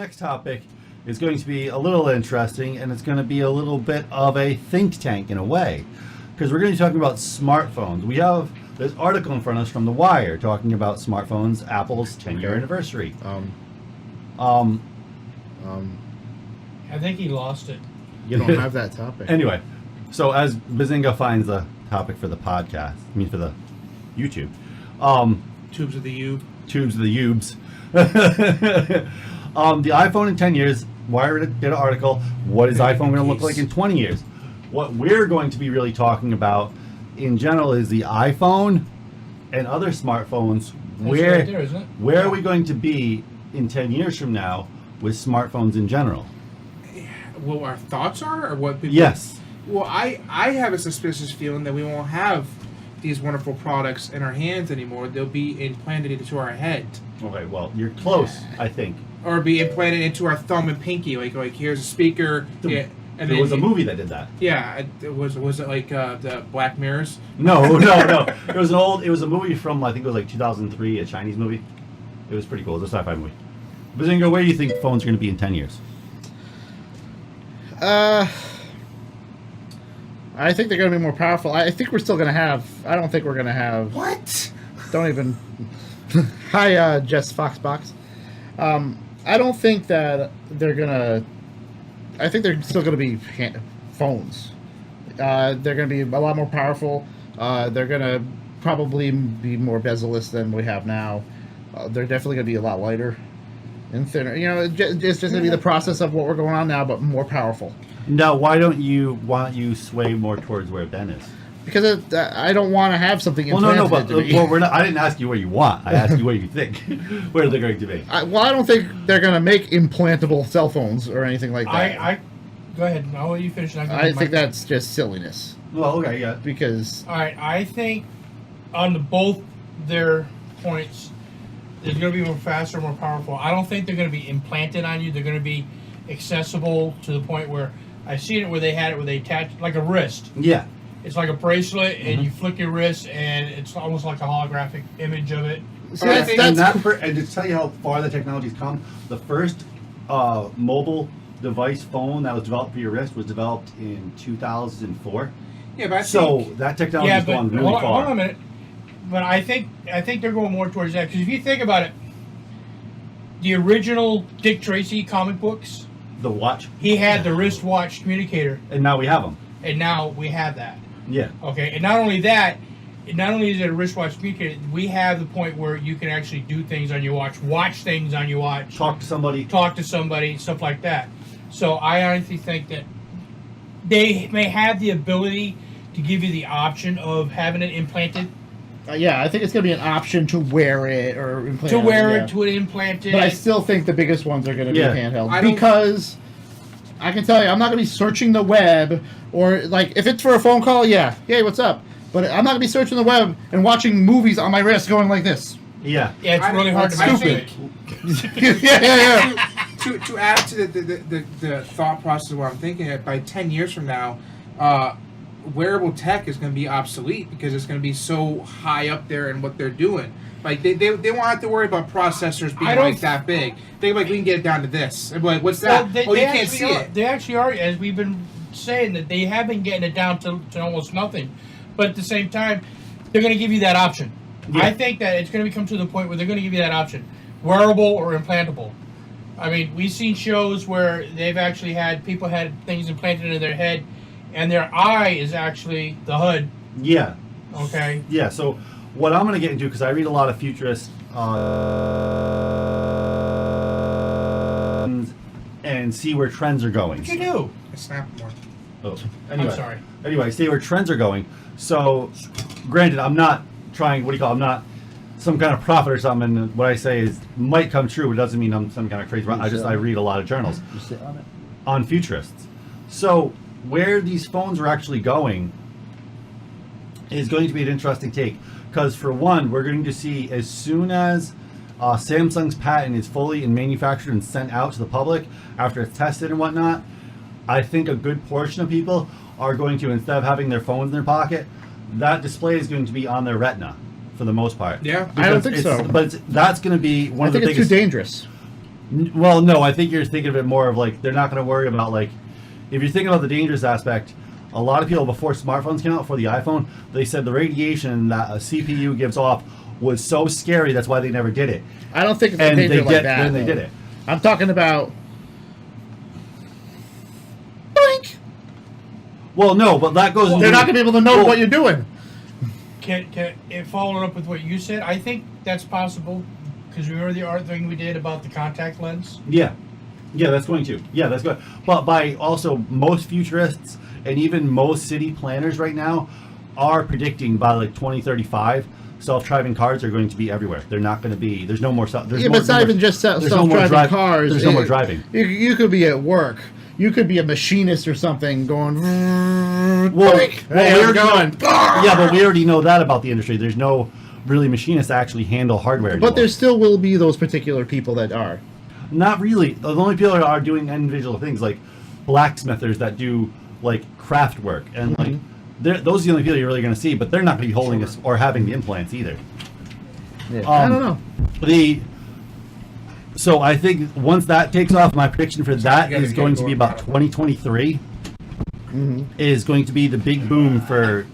next topic is going to be a little interesting, and it's going to be a little bit of a think tank in a way, because we're going to be talking about smartphones. We have this article in front of us from The Wire talking about smartphones, Apple's 10-year anniversary. I think he lost it. You don't have that topic. Anyway, so as Bazinga finds the topic for the podcast, for the YouTube. Tubes of the U. Tubes of the Ubes. The iPhone in 10 years, Wire did an article, what is iPhone going to look like in 20 years? What we're going to be really talking about in general is the iPhone and other smartphones. Where, right there, isn't it? Where are we going to be in 10 years from now with smartphones in general? What our thoughts are, or what people... Yes. Well, I have a suspicious feeling that we won't have these wonderful products in our hands anymore. They'll be implanted into our head. Okay, well, you're close, I think. Or be implanted into our thumb and pinky. Like here's a speaker. And there was a movie that did that. Yeah, was it like the Black Mirrors? No. It was a movie from, I think it was like 2003, a Chinese movie. It was pretty cool. It was a sci-fi movie. Bazinga, where do you think phones are going to be in 10 years? I think they're going to be more powerful. I think we're still going to have... I don't think we're going to have... What? Don't even... Hi, Jess Foxbox. I don't think that they're going to... I think they're still going to be phones. They're going to be a lot more powerful. They're going to probably be more bezel-less than we have now. They're definitely going to be a lot lighter and thinner. It's just going to be the process of what we're going on now, but more powerful. Now, why don't you sway more towards where Ben is? Because I don't want to have something implanted to me. We're not. I didn't ask you where you want. I asked you where you think where they're going to be. I don't think they're going to make implantable cell phones or anything like that. Go ahead. I'll let you finish. I think that's just silliness. Well, okay, yeah. Because... All right, I think on both their points, they're going to be more faster, more powerful. I don't think they're going to be implanted on you. They're going to be accessible to the point where I've seen it where they had it where they attach like a wrist. Yeah. It's like a bracelet, and you flick your wrist, and it's almost like a holographic image of it. So and to tell you how far the technology's come, the first mobile device phone that was developed for your wrist was developed in 2004. Yeah, but that technology has gone really far. Hold on a minute. But I think they're going more towards that, because if you think about it, the original Dick Tracy comic books, the watch, he had the wristwatch communicator, and now we have them. And now we have that. Yeah. Okay, and not only that, not only is it a wristwatch communicator, we have the point where you can actually do things on your watch things on your watch, talk to somebody, stuff like that. So I honestly think that they may have the ability to give you the option of having it implanted. Yeah, I think it's going to be an option to wear it or implant to wear it, to implant it. But I still think the biggest ones are going to be handheld. Because I can tell you, I'm not going to be searching the web, or like, if it's for a phone call, yeah, hey, what's up? But I'm not going to be searching the web and watching movies on my wrist going like this. Yeah. Yeah, it's really hard to stupid. Yeah. To add to the thought process of what I'm thinking, by 10 years from now, wearable tech is going to be obsolete because it's going to be so high up there in what they're doing. Like they won't have to worry about processors being like that big. We can get it down to this. And like, what's that? Well, you can't see it. They actually are, as we've been saying, that they have been getting it down to almost nothing. But at the same time, they're going to give you that option. Yeah. I think that it's going to come to the point where they're going to give you that option, wearable or implantable. I mean, we've seen shows where they've actually had people had things implanted into their head, and their eye is actually the HUD. Yeah. Okay. Yeah. So what I'm going to get into, because I read a lot of futurist and see where trends are going. What you do? I snap more. Oh, anyway. I'm sorry. Anyway, see where trends are going. So, granted, I'm not trying. I'm not some kind of prophet or something. And what I say is might come true. It doesn't mean I'm some kind of crazy. I read a lot of journals on futurists. So where these phones are actually going is going to be an interesting take. Because for one, we're going to see as soon as Samsung's patent is fully manufactured and sent out to the public after it's tested and whatnot, I think a good portion of people are going to, instead of having their phones in their pocket, that display is going to be on their retina for the most part. Yeah, I don't think so. But that's going to be one of the biggest. I think it's too dangerous. Well, no, I think you're thinking of it more of like they're not going to worry about like if you're thinking about the dangerous aspect. A lot of people before smartphones came out for the iPhone, they said the radiation that a CPU gives off was so scary. That's why they never did it. I don't think it's a And danger they like did. that. Then they though. did it. I'm talking about. Blink. Well, no, but that goes. They're not going to be able to know Well, what you're doing. Following up with what you said, I think that's possible. Because remember the art thing we did about the contact lens? Yeah. Yeah, that's going to. Yeah, that's good. But by also most futurists and even most city planners right now are predicting by like 2035, self-driving cars are going to be everywhere. They're not going to be. There's no more. But It's not even just self-driving cars. There's no more driving. You could be at work. You could be a machinist or something going. Well, we're going. Yeah, but we already know that about the industry. There's no really machinists that actually handle hardware anymore. But there still will be those particular people that are. Not really. The only people that are doing individual things like blacksmithers that do like craft work and like those are the only people you're really going to see. But they're not going to be holding us or having the implants either. Yeah. I don't know. So I think once that takes off, my prediction for that is going to be about 2023. Is going to be the big boom for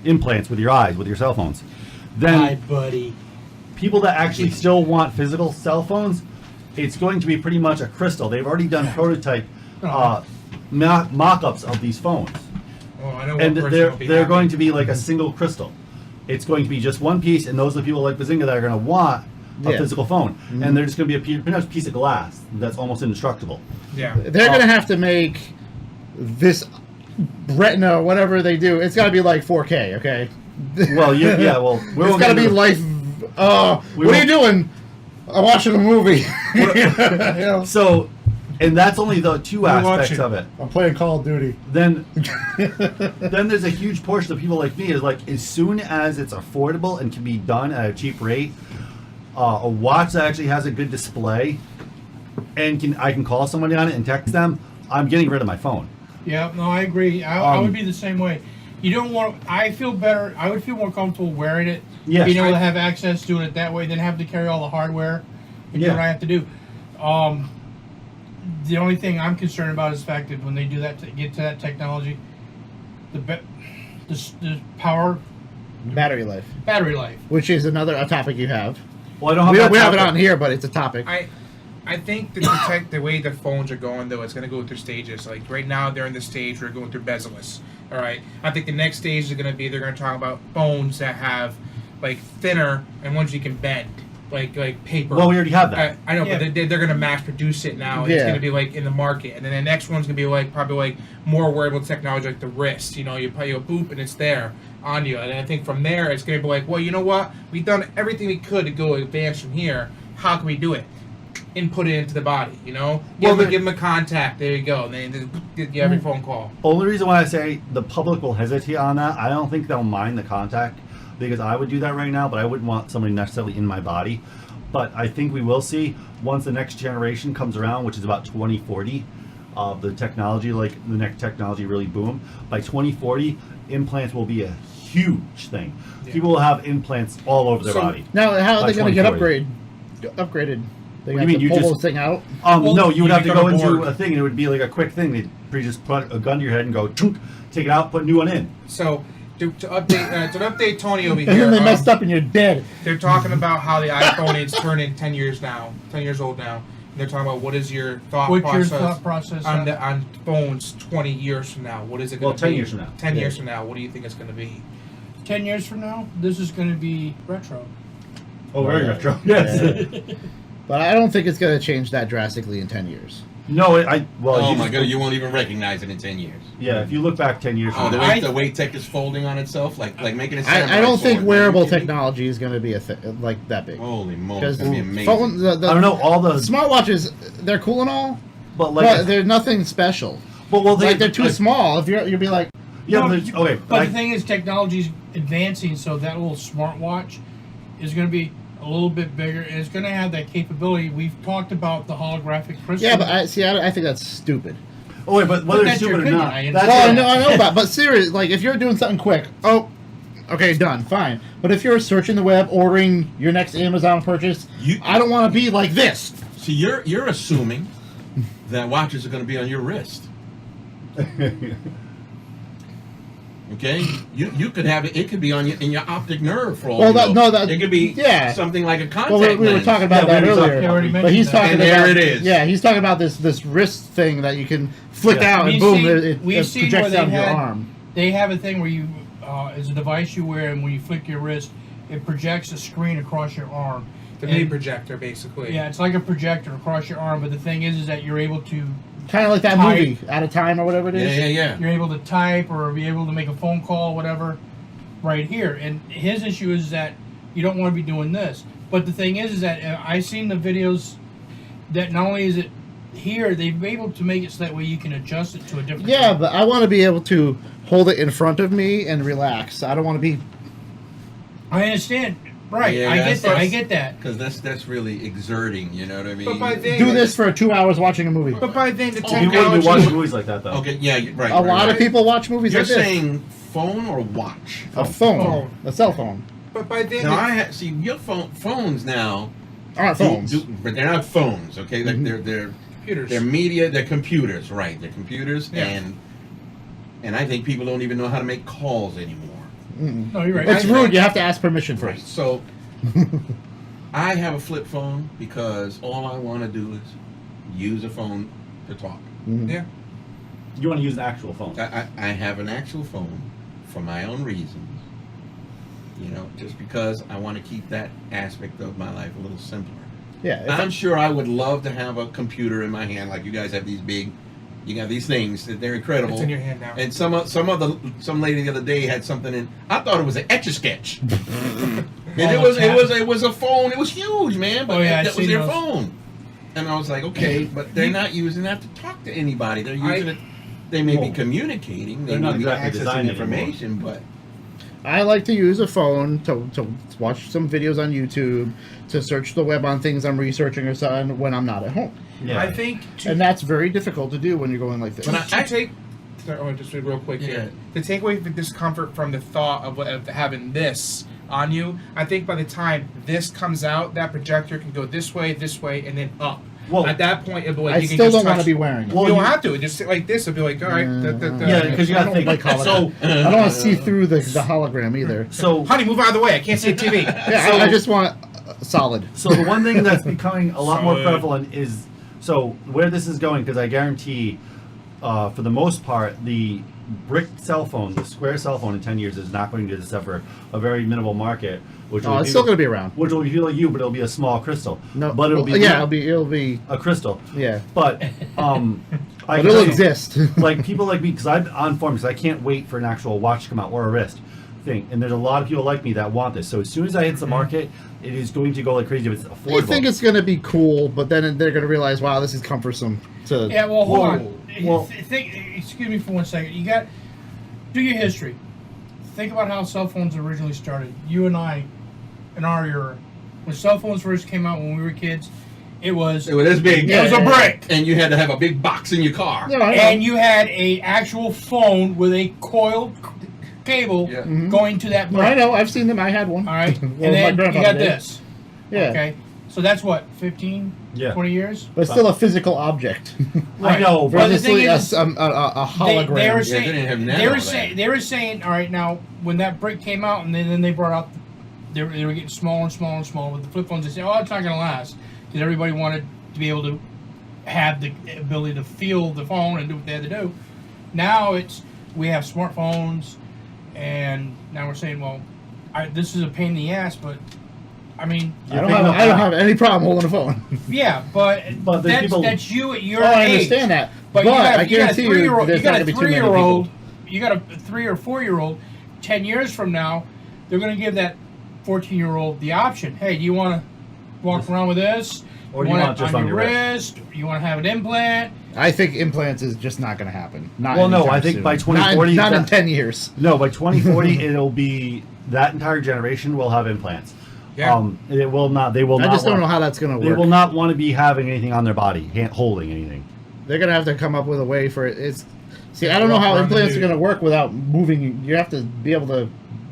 implants with your eyes, with your cell phones. Then, Hi, buddy. people that actually still want physical cell phones, it's going to be pretty much a crystal. They've already done prototype mock-ups of these phones. Oh, I know. And they're going to be like a single crystal. It's going to be just one piece, and those are the people like Bazinga that are going to want a physical phone. And they're just going to be pretty much a piece of glass that's almost indestructible. Yeah. They're going to have to make this retina, whatever they do. It's got to be like 4K, okay? Well, well, it's got to be life. What are you doing? I'm watching a movie. So, and that's only the two aspects of it. I'm playing Call of Duty. Then there's a huge portion of people like me is like, as soon as it's affordable and can be done at a cheap rate, a watch that actually has a good display and I can call somebody on it and text them, I'm getting rid of my phone. Yeah, no, I agree. I would be the same way. You don't want. I feel better. I would feel more comfortable wearing it. Yes. Being able to have access, doing it that way, than have to carry all the hardware and do what I have to do. The only thing I'm concerned about is the fact that when they do that, to get to that technology, the power, Battery life, which is a topic you have. Well, I don't have we have it on here, but it's a topic. I think the way the phones are going, though, it's going to go through stages. Like right now, they're in the stage where they're going through bezel-less. All right. I think the next stage is going to be they're going to talk about phones that have like thinner and ones you can bend, like paper. Well, we already have that. I know, but they're going to mass produce it now. It's going to be like in the market, and then the next one's going to be like probably like more wearable technology, like the wrist. You know, you probably go boop and it's there on you. And I think from there it's going to be like, well, you know what? We've done everything we could to go advance from here. How can we do it? Input it into the body, you know? Give them a contact. There you go. And then you have your phone call. Only reason why I say the public will hesitate on that, I don't think they'll mind the contact because I would do that right now, but I wouldn't want somebody necessarily in my body. But I think we will see once the next generation comes around, which is about 2040, the technology, like the next technology really boom. By 2040, implants will be a huge thing. Yeah. People will have implants all over their body. Now, how are they going to get upgraded? They what do you mean? pull those thing out? No, you would have to go into a thing, and it would be like a quick thing. They'd just put a gun to your head and go, chunk, take it out, put a new one in. So, to update Tony over here. And then they messed up and you're dead. They're talking about how the iPhone is turning 10 years old now. And they're talking about what is your thought process on phones 20 years from now? What is it going to be? 10 years from now. 10 years from now, what do you think it's going to be? 10 years from now, this is going to be retro. Oh, very retro. Yes. Yeah. But I don't think it's going to change that drastically in 10 years. No, oh my god, you won't even recognize it in 10 years. Yeah, if you look back 10 years from now. The way tech is folding on itself, like making it I don't think wearable technology is going to be like that big. Holy moly, it's going to be amazing. I don't know, all the smartwatches, they're cool and all, but they're nothing special. Well, they're too small. If you'll be like, yeah, okay. But the thing is, technology's advancing, so that little smartwatch is going to be a little bit bigger, and it's going to have that capability. We've talked about the holographic crystal. Yeah, but I think that's stupid. Oh wait, but whether it's stupid or not, I know about. But seriously, like if you're doing something quick, okay, done, fine. But if you're searching the web, ordering your next Amazon purchase, I don't want to be like this. See, you're assuming that watches are going to be on your wrist. Okay, you could have it. It could be on in your optic nerve for all. Well, you know. that it could be something like a contact Well, we were lens. talking about Yeah, that we already earlier, talked- but he's talking And about there it is. Yeah, he's talking about this wrist thing that you can flick Yeah. out and We've boom, seen- it we've seen projects where they down your had- arm. They have a thing where you, it's a device you wear, and when you flick your wrist, it projects a screen across your arm. The And- mini projector, basically. Yeah, it's like a projector across your arm, but the thing is that you're able to Kind of like that Type. movie, Out of Time or whatever it is. Yeah. you're able to type or be able to make a phone call, whatever, right here. And his issue is that you don't want to be doing this. But the thing is that I've seen the videos that not only is it here, they've been able to make it so that way you can adjust it to a different. Yeah, thing. but I want to be able to hold it in front of me and relax. I don't want to be. I understand. Right, Yeah, I get that's- that. I get that. Because that's really exerting. You know what I mean? But by then, Do this for 2 hours watching a movie. But by then, the You wouldn't be watching technology. movies like that though. Okay. Yeah. Right. A lot of people watch movies You're like this. saying phone or watch? A phone, Phone. a cell phone. But by then, Now see your phones now. Aren't phones. But they're not phones. Okay. They're computers. They're media. They're computers. Right. They're computers. Yeah. And I think people don't even know how to make calls anymore. No, you're right. It's rude. You have to ask permission Right. first. So I have a flip phone because all I want to do is use a phone to talk. Yeah. You want to use an actual phone. I have an actual phone for my own reasons. You know, just because I want to keep that aspect of my life a little simpler. Yeah. if- I'm sure I would love to have a computer in my hand, like you guys have these big. You got these things that they're incredible. It's in your hand now. And some lady the other day had something in. I thought it was an Etch a Sketch. And it was a phone. It was huge, man. But Oh, yeah, I've that was seen their those. phone. And I was like, okay, but they're not using that to talk to anybody. They're using it. They may be Well, communicating. They they're may not be exactly accessing designed anymore. information, but I like to use a phone to watch some videos on YouTube, to search the web on things I'm researching or something when I'm not at home. Yeah. I think And that's very difficult to do when you're going like this. But to take. Sorry, just real quick here. To take away the discomfort from the thought of having this on you, I think by the time this comes out, that projector can go this way, and then up. Well, at that point, it'll be like I you can still just don't want to touch- be wearing it. Well, you don't you- have to. Just sit like this. It'll be like, all right. Yeah, because you I got to don't think. like hologram. So, I don't want to see through the hologram either. so, honey, move out of the way. I can't see a TV. Yeah, So- I just want solid. so the one thing that's becoming a lot more Solid. prevalent is so where this is going, because I guarantee, for the most part, the brick cell phone, the square cell phone in 10 years is not going to suffer a very minimal market, which Oh, will it's be, still going to be around. which will be like you, but it'll be a small crystal. No, but it'll well, be yeah, it'll be a crystal. yeah, But I but can it'll tell you, exist. like people like me, because I'm on forums, 'cause I can't wait for an actual watch to come out or a wrist thing, and there's a lot of people like me that want this. So as soon as I hit the market, it is going to go like crazy if it's affordable. I think it's going to be cool, but then they're going to realize, wow, this is cumbersome. To Yeah, well, hold Whoa. on. Well- Excuse me for 1 second. You got do your history. Think about how cell phones originally started. You and I, in our era, when cell phones first came out when we were kids, it was this big. it was a brick, And you had to have a big box in your car. Yeah, I know. and you had a actual phone with a coiled cable Yeah. going to that No, I brick. know. I've seen them. I had one. All right, Well, and my then you grandfather got did. this. Yeah, Okay, so that's what 15, Yeah. 20 years. but still a physical object. I know, But the Versus thing a, is, a hologram. They were Yeah, saying, they didn't have they nano were then. saying, they were saying, all right, now when that brick came out, and then they brought out, they were getting smaller and smaller and smaller with the flip phones. They said, oh, it's not going to last because everybody wanted to be able to have the ability to feel the phone and do what they had to do. Now we have smartphones, and now we're saying, well, this is a pain in the ass, but I mean, I don't have any problem holding a phone. yeah, but But there's people- that's you at your Oh, I age. understand that. But, But you got, I you got a guarantee you, 3-year-old. there's You got not a going to be too many 3-year-old. people. You got a 3 or 4-year-old. 10 years from now, they're going to give that 14-year-old the option. Hey, do you want to walk around with this? Or do you want it just on your wrist? You want to have an implant? I think implants is just not going to happen. Not Well, no, anytime I think soon. by 2040 not in that- 10 years. No, by 2040, it'll be that entire generation will have implants. Yeah. It will not. They will I not. just don't want- know how that's going to They work. will not want to be having anything on their body, holding anything. They're going to have to come up with a way for it. See, I don't know how Walk around implants the are going to work without moving. You have to be able to.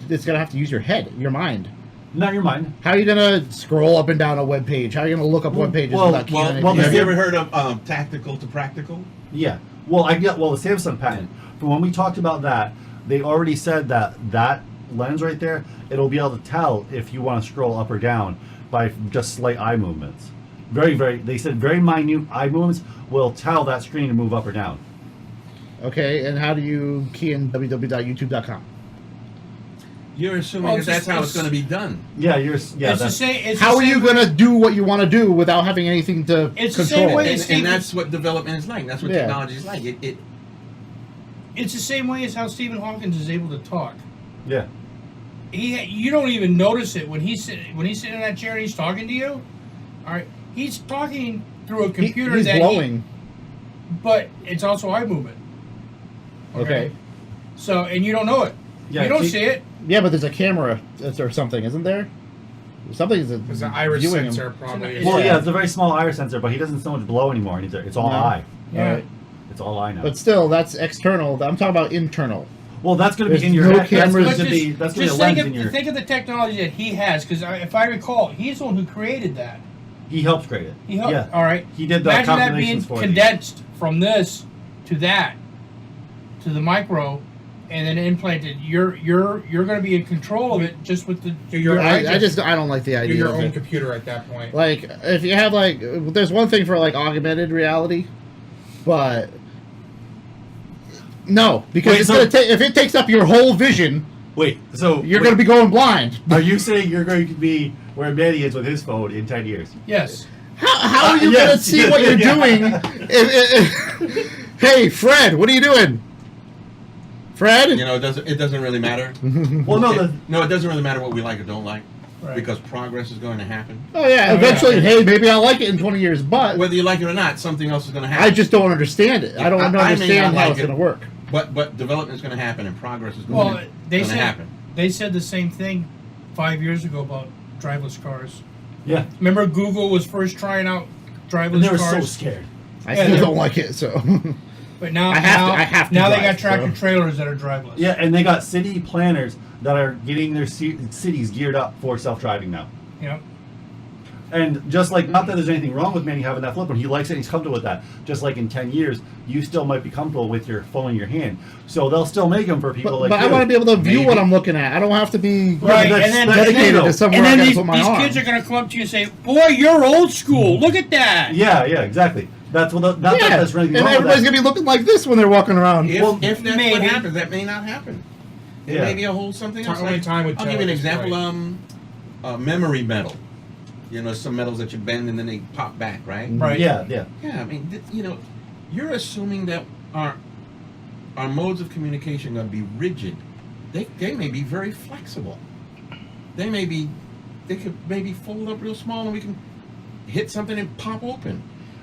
It's going to have to use your head, your mind. Not your mind. How are you gonna scroll up and down a web page? How are you gonna look up web pages well, without keying Well, anything? well, have the- you ever heard of tactical to practical? Yeah. Well, the Samsung patent. From when we talked about that, they already said that lens right there, it'll be able to tell if you want to scroll up or down by just slight eye movements. Very, very. They said very minute eye movements will tell that screen to move up or down. Okay, and how do you key in www.youtube.com? You're assuming Well, that it's that's just- how it's going to be done. Yeah, it's the that's, same. It's How the are you same gonna do what you want to do without having anything to It's the control? same way- And, Steve- and that's what development is like. That's what Yeah. technology is like. It's the same way as how Stephen Hawkins is able to talk. yeah. You don't even notice it when he's sitting in that chair and he's talking to you. All right, he's talking through a computer He's that blowing. but it's also eye movement. Okay. So and you don't know it. Yeah, you don't see- see it. Yeah, but there's a camera or something, isn't there? Something is There's an iris viewing him. sensor probably. Well, Yeah. yeah, it's a very small iris sensor, but he doesn't so much blow anymore. It's all No. eye. Yeah. Alright. It's all eye now. But still, that's external. I'm talking about internal. Well, that's going to be There's in your no head. cameras. That's But going to be that's going to be a just lens think in your. think of the technology that he has, because if I recall, he's the one who created that. He helped create it. He helped. Yeah. All right. He did the Imagine that being calculations for condensed from this to that to the micro, and then implanted. You're going to be in control of it just with the. You're your I don't like the idea. You're your of own it. computer at that point. Like, if you have there's one thing for augmented reality, but no, because Wait, it's so- gonna take if it takes up your whole vision, Wait, so you're gonna be going blind. Are you saying you're going to be where Manny is with his phone in 10 years? Yes. How are you yes, gonna see what you're yeah. doing? Hey, Fred, what are you doing? Fred? You know, it doesn't really matter. Well, no, It doesn't really matter what we like or don't like, Right. because progress is going to happen. Oh yeah, eventually. Hey, maybe I'll like it in 20 years, but Whether you like it or not, something else is going to happen. I just don't understand it. I don't I may understand not how like it's it. gonna work. But development is going to happen, and progress is Well, going they to said happen. they said the same thing 5 years ago about driverless cars. yeah. Remember, Google was first trying out driverless And they were so cars. scared. I Yeah, still they- don't like it. So But now, I have to now they drive, got tractor so. trailers that are driverless. Yeah, and they got city planners that are getting their cities geared up for self-driving now. Yeah. And just like, not that there's anything wrong with Manny having that flip phone, he likes it, he's comfortable with that. Just like in 10 years, you still might be comfortable with your phone in your hand. So they'll still make them for people but, like but I you. want to be able to view Maybe. what I'm looking at. I don't have to be Right, that's- and then that's dedicated true, to somewhere And I then gotta these put my kids arm. are going to come up to you and say, "Boy, you're old school. Look at that." Yeah, exactly. That's what. Not that Yeah, that's really and wrong with everybody's that. gonna be looking like this when they're walking around. If, Well, if that's maybe. what happens, that may not happen. It Yeah. may be a whole something else. Only time would I'll tell give you an at this example. Memory metal. You know, some metals that you bend and then they pop back, right? Right. Yeah. Yeah, I mean, you're assuming that our modes of communication are going to be rigid. They may be very flexible. They could maybe fold up real small and we can hit something and pop open.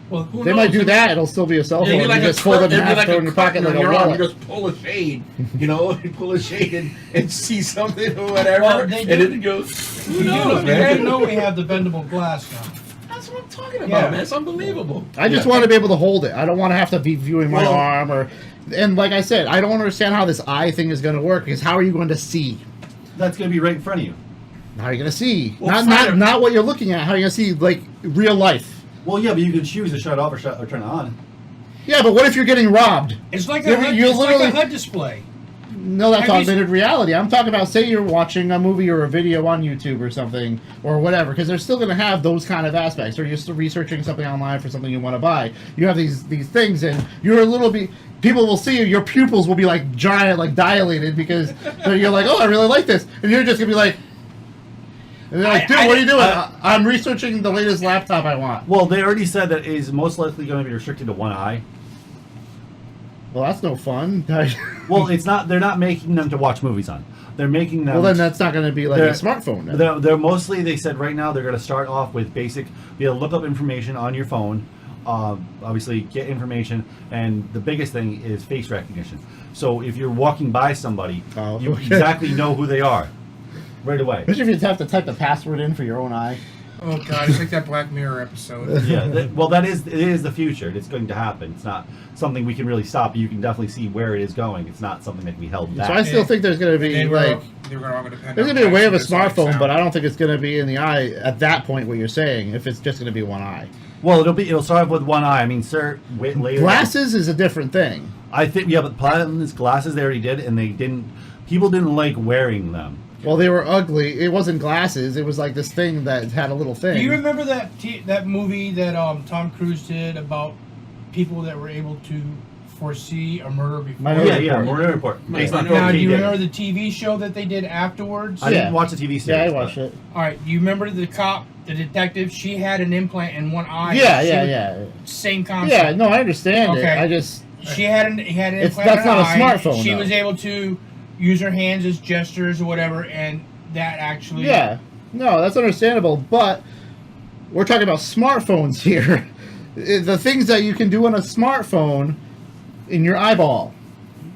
Well, Who They might knows? do that. It'll still be a cell phone. It'd be like you a just fold it in it'd be half, like throw it a in your pocket curtain like on a your arm. You wallet. just pull a shade, you pull a shade and see something or whatever, Well, they and do- then it goes. Who you knows, guys man? know we have the bendable glass now. That's what I'm talking about, Yeah. man. It's unbelievable. I just want to be able to hold it. I don't want to have to be viewing my Well- arm and like I said, I don't understand how this eye thing is going to work. Because how are you going to see? That's going to be right in front of you. How are you going to see? Well, Not what you're looking at. How are you going to see like real life? Well, yeah, but you can choose to shut it off or turn it on. Yeah, but what if you're getting robbed? It's like You're- a HUD, you're it's like a literally- HUD display. No, that's Have you augmented reality. I'm talking about, say you're watching a movie or a video on YouTube or something, or whatever, because they're still going to have those kind of aspects. Or you're still researching something online for something you want to buy. You have these things, and you're a little bit. People will see you. Your pupils will be like giant, like dilated, because you're like, oh, I really like this, and you're just gonna be like, and they're like, dude, what are you doing? I'm researching the latest laptop I want. Well, they already said that it is most likely going to be restricted to one eye. Well, that's no fun. Well, it's not. They're not making them to watch movies on. They're making them. Well, then that's not going to be like a They're- smartphone. Then. They're mostly. They said right now they're going to start off with basic. Be able to look up information on your phone. Obviously, get information, and the biggest thing is face recognition. So if you're walking by somebody, Oh, you okay. exactly know who they are right away. Especially if you have to type the password in for your own eye. Oh god, it's like that Black Mirror episode. Yeah, it is the future. It's going to happen. It's not something we can really stop. You can definitely see where it is going. It's not something that can be held back. So I still think there's going to be They were like all gonna depend there's on going to be a way of a glasses, like smartphone, sound. but I don't think it's going to be in the eye at that point. What you're saying, if it's just going to be one eye, Well, it'll start off with one eye. I mean, sir, wait later. glasses is a different thing. I think but Platinum's glasses they already did, and people didn't like wearing them. Well, they were ugly. It wasn't glasses. It was like this thing that had a little thing. Do you remember that movie that Tom Cruise did about people that were able to foresee a murder before? Minority Yeah, Report. Minority Report. Based on Now, do you data. remember the TV show that they did afterwards? I didn't watch the TV series. Yeah, I but- watched it. All right, you remember the cop, the detective? She had an implant in one eye. Yeah, She yeah, was- yeah. Same concept. Yeah, no, I understand it. Okay. I just He had an It's- implant. that's in an not a eye. smartphone, She though. was able to use her hands as gestures or whatever, and that actually. yeah. No, that's understandable, but we're talking about smartphones here. The things that you can do on a smartphone in your eyeball.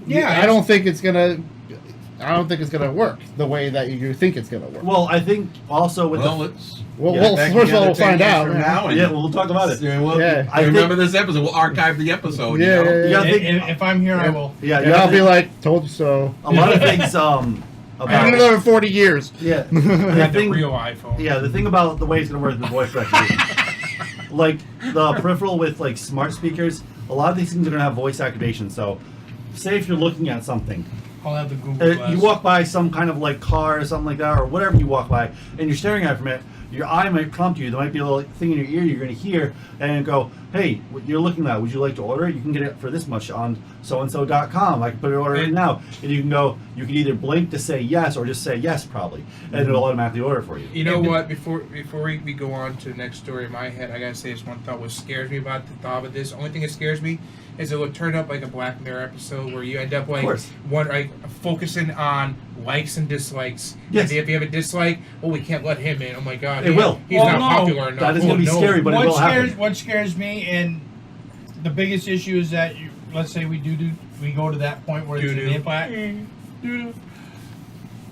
Yeah, I don't think it's gonna work the way that you think it's gonna work. Well, I think also with Well, the let's Well, yeah, well, back first of all, we'll together 10 find years out. from now, and we'll talk about it. We'll, Yeah. I remember this episode. We'll archive the episode. Yeah, you know? yeah, yeah. You gotta think- If I'm here, I will. Yeah, And I'll be like, told you so. a lot of things In about another 40 years. yeah. I The had the thing, real iPhone. yeah, the thing about the way it's gonna work with voice recognition, like the peripheral with like smart speakers, a lot of these things are gonna have voice activation. So, say if you're looking at something, I'll have the Google Glass. you walk by some kind of like car or something like that, or whatever you walk by, and you're staring at it from it, your eye might prompt you. There might be a little thing in your ear you're going to hear and go, hey, what you're looking at, would you like to order it? You can get it for this much on soandso.com. I can put an order in now. And you can either blink to say yes or just say yes probably. And it'll automatically order for you. You know what? Before we go on to the next story in my head, I gotta say this one thought what scares me about the thought of this. Only thing that scares me is it would turn up like a Black Mirror episode where you end up like course. focusing on likes and dislikes. Yes. And if you have a dislike, oh, we can't let him in. Oh my God, It will. He's Oh, not no. popular enough. That is Oh, going to be no. scary, but it will happen. What scares me, and the biggest issue is that let's say we go to that point where it's an Doo-doo. implant,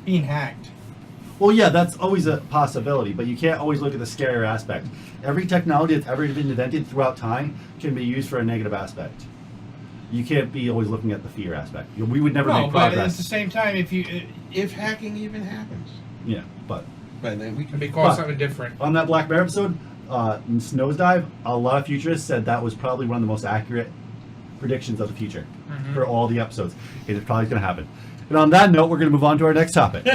being hacked. Well, yeah, that's always a possibility, but you can't always look at the scarier aspect. Every technology that's ever been invented throughout time can be used for a negative aspect. You can't be always looking at the fear aspect. We would never No, make but at progress. the same time, If hacking even happens, Yeah, but but then we It'd can be called But- something different. on that Black Mirror episode, Nosedive, a lot of futurists said that was probably one of the most accurate predictions of the future for all the episodes. It is probably going to happen. And on that note, we're going to move on to our next topic.